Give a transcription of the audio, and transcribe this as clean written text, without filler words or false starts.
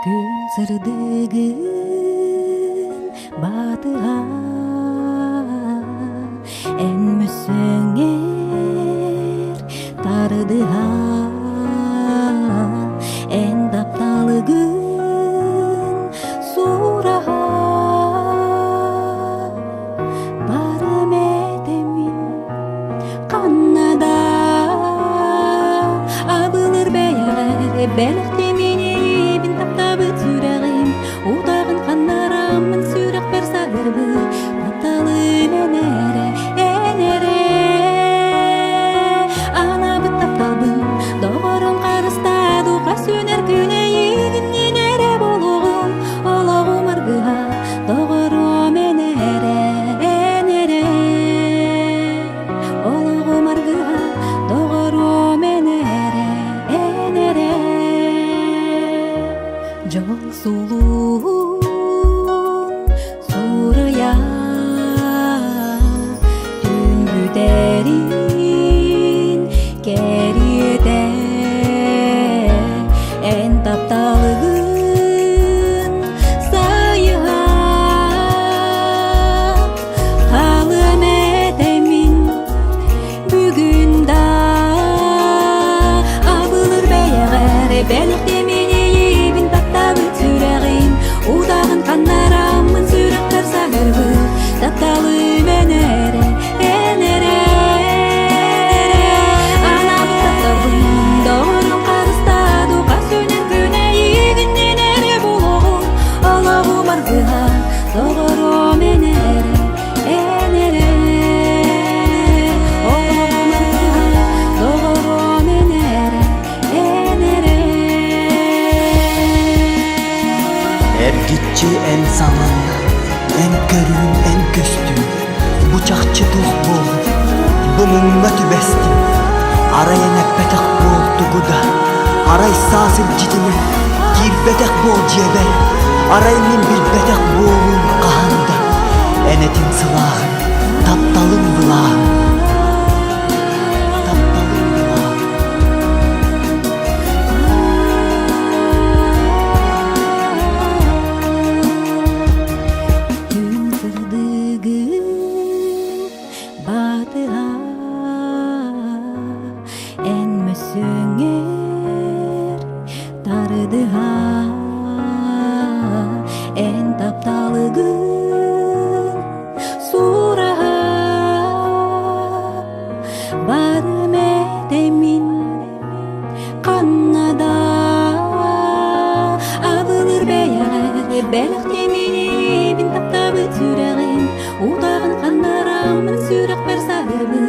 Күн сырдыгын батыга Энмөсөңер тарыдыга Эн тапталыгын сурага Барым этемин каннада Абылыр бәйәгәр бәләк темини бин таптабы түрәгим Удағын қаннарамын сүрәк берсагырбы Тапталы менәре энере Ана бит тапталбын доғырын қарыста Дуға сөнер күне егін енере болуғым Олағу маргыға доғыры менәре энере Олағу маргыға доғыры менәре энере Жол сулуун сурая Түнгүдерин кериде Эн тапталыгын сайыга Калым этемин бүгүн да Абылыр бәйәгәр бәләк темини ебин таптабы түрәгим Удағын қаннарамын сүрәк қарсағырбы Тапталы менәре энере Анабы тапталбын доғырын қарыста Дуға сөнер күне егін енере болуғым Олағу маргыға доғыры менәре энере Олағу маргыға доғыры менәре энере Эргитчи эн саман, эн көрүүн, эн көстүн Бучакчы тух бол, бумунга түбестим Арайын әппетек бол тугуда Арай сасыл житини, кирбетек бол жебер Арайын билбетек болун каханда Энетин сылағын, тапталын бұлағын Тапталын бұлағын Күн сырдыгын батыга Энмөсөңер тарыдыга Эн тапталыгын сурага Барым этемин каннада Абылыр бәйәгәр бәләк темини бин таптабы түрәгим Удағын қаннарамын сүрәк берсагырбы